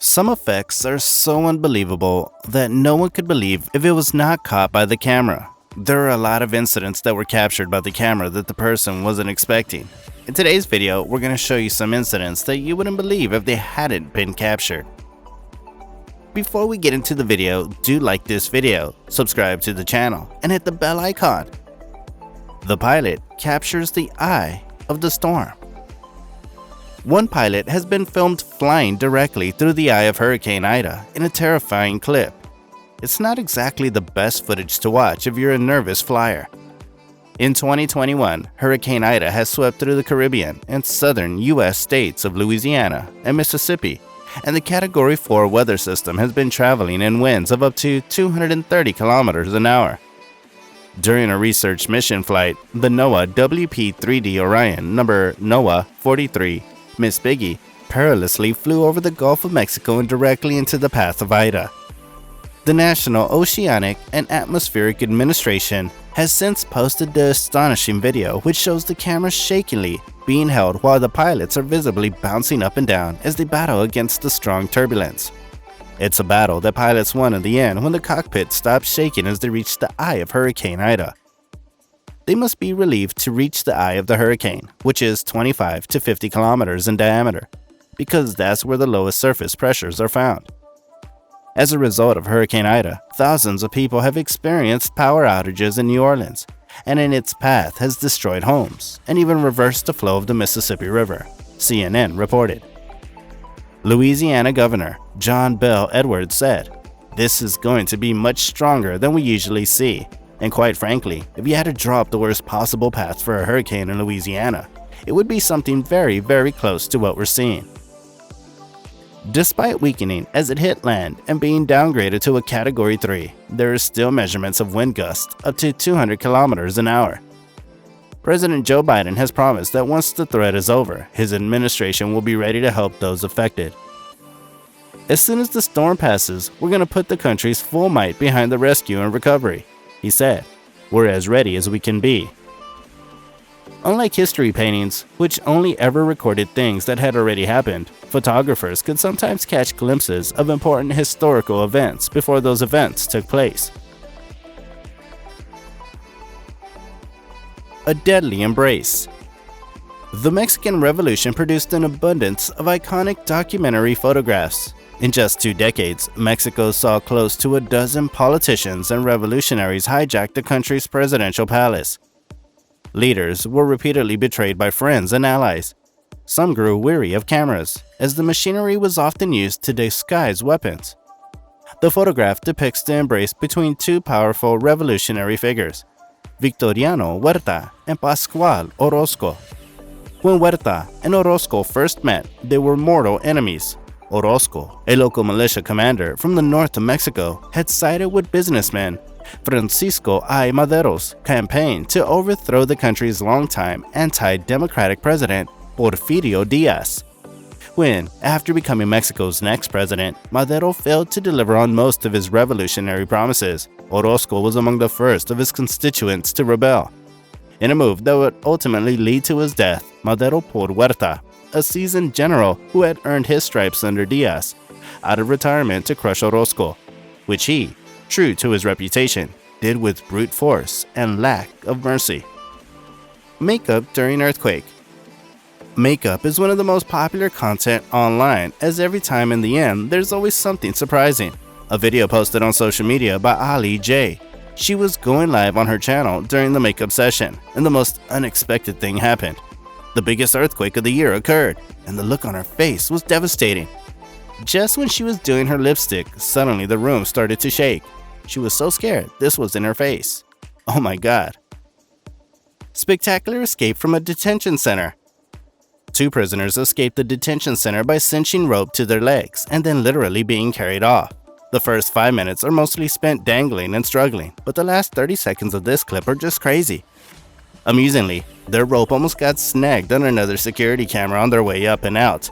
Some effects are so unbelievable that no one could believe if it was not caught by the camera. There are a lot of incidents that were captured by the camera that the person wasn't expecting. In today's video, we're going to show you some incidents that you wouldn't believe if they hadn't been captured. Before we get into the video, do like this video, subscribe to the channel, and hit the bell icon. The pilot captures the eye of the storm. One pilot has been filmed flying directly through the eye of Hurricane Ida in a terrifying clip. It's not exactly the best footage to watch if you're a nervous flyer. In 2021, Hurricane Ida has swept through the Caribbean and southern U.S. states of Louisiana and Mississippi, and the Category 4 weather system has been traveling in winds of up to 230 kilometers an hour. During a research mission flight, the NOAA WP-3D Orion number NOAA 43 Miss Piggy perilously flew over the Gulf of Mexico and directly into the path of Ida. The National Oceanic and Atmospheric Administration has since posted the astonishing video which shows the camera shakily being held while the pilots are visibly bouncing up and down as they battle against the strong turbulence. It's a battle that pilots won in the end when the cockpit stopped shaking as they reached the eye of Hurricane Ida. They must be relieved to reach the eye of the hurricane, which is 25 to 50 kilometers in diameter, because that's where the lowest surface pressures are found. As a result of Hurricane Ida, thousands of people have experienced power outages in New Orleans, and in its path has destroyed homes and even reversed the flow of the Mississippi River, CNN reported. Louisiana Governor John Bel Edwards said, "This is going to be much stronger than we usually see, and quite frankly, if you had to draw up the worst possible path for a hurricane in Louisiana, it would be something very, very close to what we're seeing." Despite weakening as it hit land and being downgraded to a Category 3, there are still measurements of wind gusts up to 200 kilometers an hour. President Joe Biden has promised that once the threat is over, his administration will be ready to help those affected. "As soon as the storm passes, we're going to put the country's full might behind the rescue and recovery," he said. "We're as ready as we can be." Unlike history paintings, which only ever recorded things that had already happened, photographers could sometimes catch glimpses of important historical events before those events took place. A deadly embrace. The Mexican Revolution produced an abundance of iconic documentary photographs. In just 2 decades, Mexico saw close to a dozen politicians and revolutionaries hijack the country's presidential palace. Leaders were repeatedly betrayed by friends and allies. Some grew weary of cameras, as the machinery was often used to disguise weapons. The photograph depicts the embrace between 2 powerful revolutionary figures, Victoriano Huerta and Pascual Orozco. When Huerta and Orozco first met, they were mortal enemies. Orozco, a local militia commander from the north of Mexico, had sided with businessman Francisco I. Madero's campaign to overthrow the country's longtime anti-democratic president, Porfirio Diaz. When, after becoming Mexico's next president, Madero failed to deliver on most of his revolutionary promises, Orozco was among the first of his constituents to rebel. In a move that would ultimately lead to his death, Madero pulled Huerta, a seasoned general who had earned his stripes under Diaz, out of retirement to crush Orozco, which he, true to his reputation, did with brute force and lack of mercy. Makeup during earthquake. Makeup is one of the most popular content online, as every time in the end, there's always something surprising. A video posted on social media by Ali J. She was going live on her channel during the makeup session, and the most unexpected thing happened. The biggest earthquake of the year occurred, and the look on her face was devastating. Just when she was doing her lipstick, suddenly the room started to shake. She was so scared this was in her face. Oh my god. Spectacular escape from a detention center. 2 prisoners escaped the detention center by cinching rope to their legs and then literally being carried off. The first 5 minutes are mostly spent dangling and struggling, but the last 30 seconds of this clip are just crazy. Amusingly, their rope almost got snagged on another security camera on their way up and out.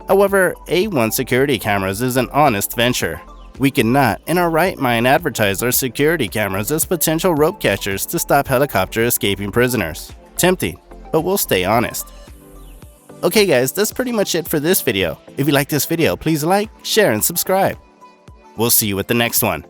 However, A1 security cameras is an honest venture. We cannot, in our right mind, advertise our security cameras as potential rope catchers to stop helicopter escaping prisoners. Tempting, but we'll stay honest. Okay guys, that's pretty much it for this video. If you like this video, please like, share, and subscribe. We'll see you at the next one.